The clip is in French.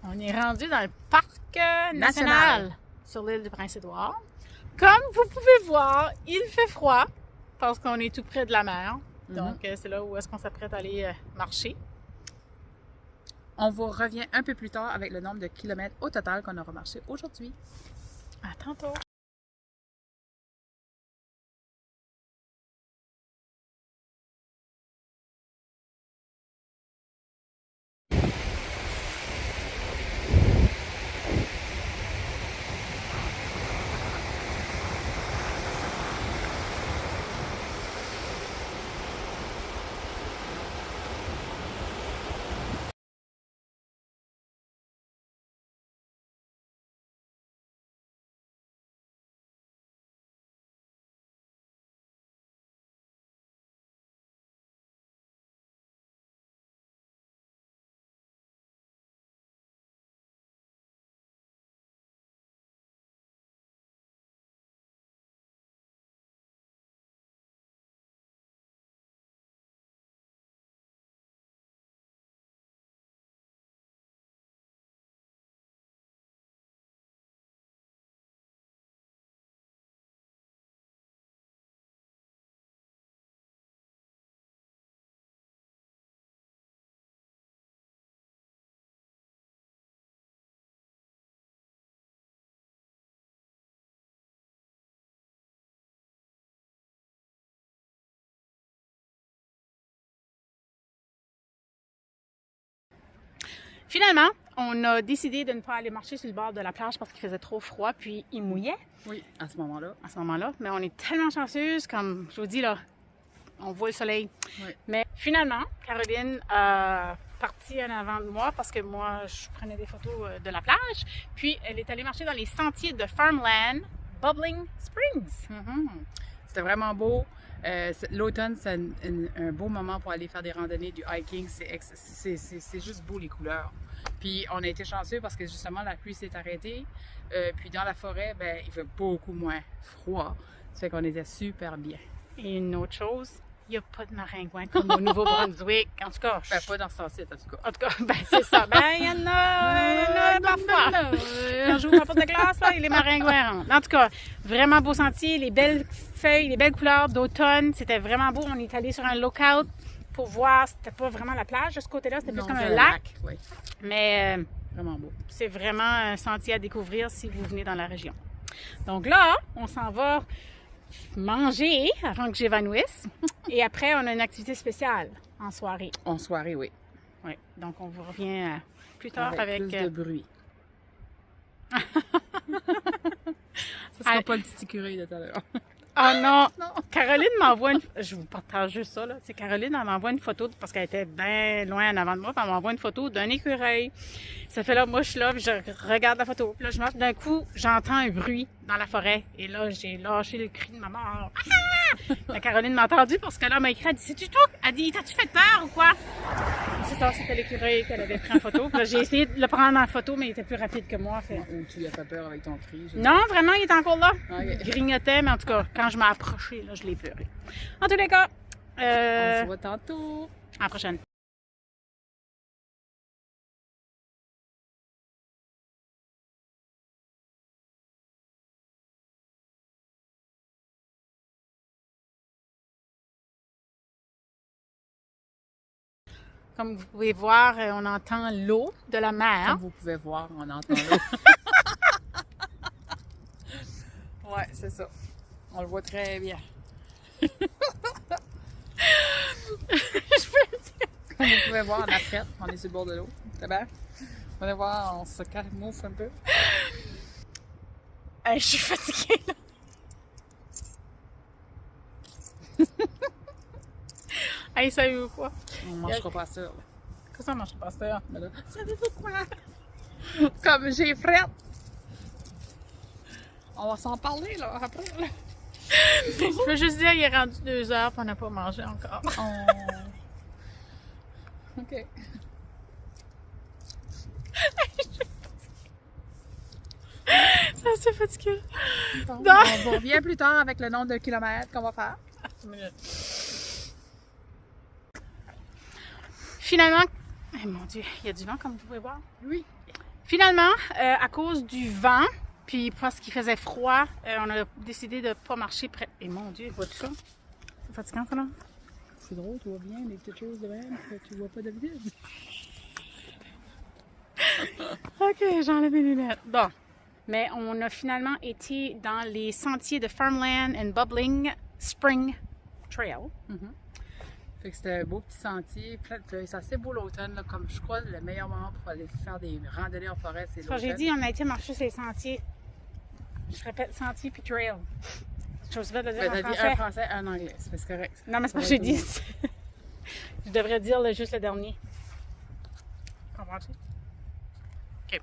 On est rendu dans le parc national sur l'île du Prince-Édouard. Comme vous pouvez voir, il fait froid parce qu'on est tout près de la mer. Donc, c'est là où est-ce qu'on s'apprête à aller marcher. On vous revient un peu plus tard avec le nombre de kilomètres au total qu'on aura marché aujourd'hui. À tantôt! Finalement, on a décidé de ne pas aller marcher sur le bord de la plage parce qu'il faisait trop froid, puis il mouillait. Oui, à ce moment-là. À ce moment-là. Mais on est tellement chanceuse, comme je vous dis là, on voit le soleil. Oui. Mais finalement, Caroline a parti en avant de moi parce que moi, je prenais des photos de la plage. Puis, elle est allée marcher dans les sentiers de Farmland Bubbling Springs. C'était vraiment beau. L'automne, c'est un beau moment pour aller faire des randonnées, du hiking. C'est juste beau, les couleurs. Puis, on a été chanceux parce que justement, la pluie s'est arrêtée. Puis, dans la forêt, ben, il fait beaucoup moins froid. Ça fait qu'on était super bien. Et une autre chose, il n'y a pas de maringouins comme au Nouveau-Brunswick. En tout cas, Ben, pas dans ce sens-ci, en tout cas. En tout cas, ben, c'est ça. Ben, il y en a parfois. Quand j'ouvre ma porte de glace, là, les maringouins rentrent. En tout cas, vraiment beau sentier, les belles feuilles, les belles couleurs d'automne. C'était vraiment beau. On est allé sur un lookout pour voir. C'était pas vraiment la plage de ce côté-là, c'était plus comme un lac. Oui. Mais Vraiment beau. c'est vraiment un sentier à découvrir si vous venez dans la région. Donc là, on s'en va manger avant que j'évanouisse. Et après, on a une activité spéciale en soirée. En soirée, oui. Oui, donc on vous revient plus tard avec plus de bruit. Ça sera pas le petit écureuil de tout à l'heure. Oh non! Caroline m'envoie une... Je vous partage juste ça, là. C'est Caroline, elle m'envoie une photo, parce qu'elle était bien loin en avant de moi, puis elle m'envoie une photo d'un écureuil. Ça fait là, moi, je suis là, puis je regarde la photo. Puis là, je marche, d'un coup, j'entends un bruit dans la forêt. Et là, j'ai lâché le cri de ma mort. La Caroline m'a entendu, parce que là, elle m'a écrit, elle dit, c'est-tu toi? Elle dit, t'as-tu fait peur ou quoi? C'est ça, c'était l'écureuil qu'elle avait pris en photo. Puis là, j'ai essayé de le prendre en photo, mais il était plus rapide que moi. Fait... Ou tu lui as fait peur avec ton cri? Non, vraiment, il est encore là. Okay. Il grignotait, mais en tout cas, quand je m'ai approchée, là, je l'ai pleuré. En tous les cas, on se voit tantôt. À la prochaine. Comme vous pouvez voir, on entend l'eau de la mer. Comme vous pouvez voir, on entend l'eau. Ouais, c'est ça. On le voit très bien. Je peux dire. Comme vous pouvez voir, on apprête, on est sur le bord de l'eau. C'est bien? On va voir, on se calme-mouffe un peu. Hey, je suis fatiguée, là. Hey, savez-vous quoi? On ne mangera pas ça. Là. Qu'est-ce qu'on mange pas ça? Savez-vous quoi? Comme j'ai frette. On va s'en parler, là, après. Là. Je peux juste dire, il est rendu 2 heures et on n'a pas mangé encore. OK. C'est fatigué. Bon, on revient plus tard avec le nombre de kilomètres qu'on va faire. Finalement, oh mon Dieu, il y a du vent comme vous pouvez voir. Oui. Finalement, à cause du vent, puis parce qu'il faisait froid, on a décidé de ne pas marcher près. Et mon Dieu, vois-tu ça? C'est fatigant, ça, là? C'est drôle, tu vois bien les petites choses de même que tu vois pas d'habitude. OK, j'enlève mes lunettes. Bon. Mais on a finalement été dans les sentiers de Farmland and Bubbling Spring Trail. Fait que c'était un beau petit sentier, plein de feuilles. C'est assez beau l'automne, là, comme je crois le meilleur moment pour aller faire des randonnées en forêt, c'est Quand l'automne. j'ai dit, on a été marcher sur les sentiers. Je répète, sentier puis trail. Je sais pas de dire Ben, en t'as dit français. un français, un anglais, c'est correct. Non, mais c'est pas ce que j'ai dit. Je devrais dire juste le dernier. Comprends-tu? OK.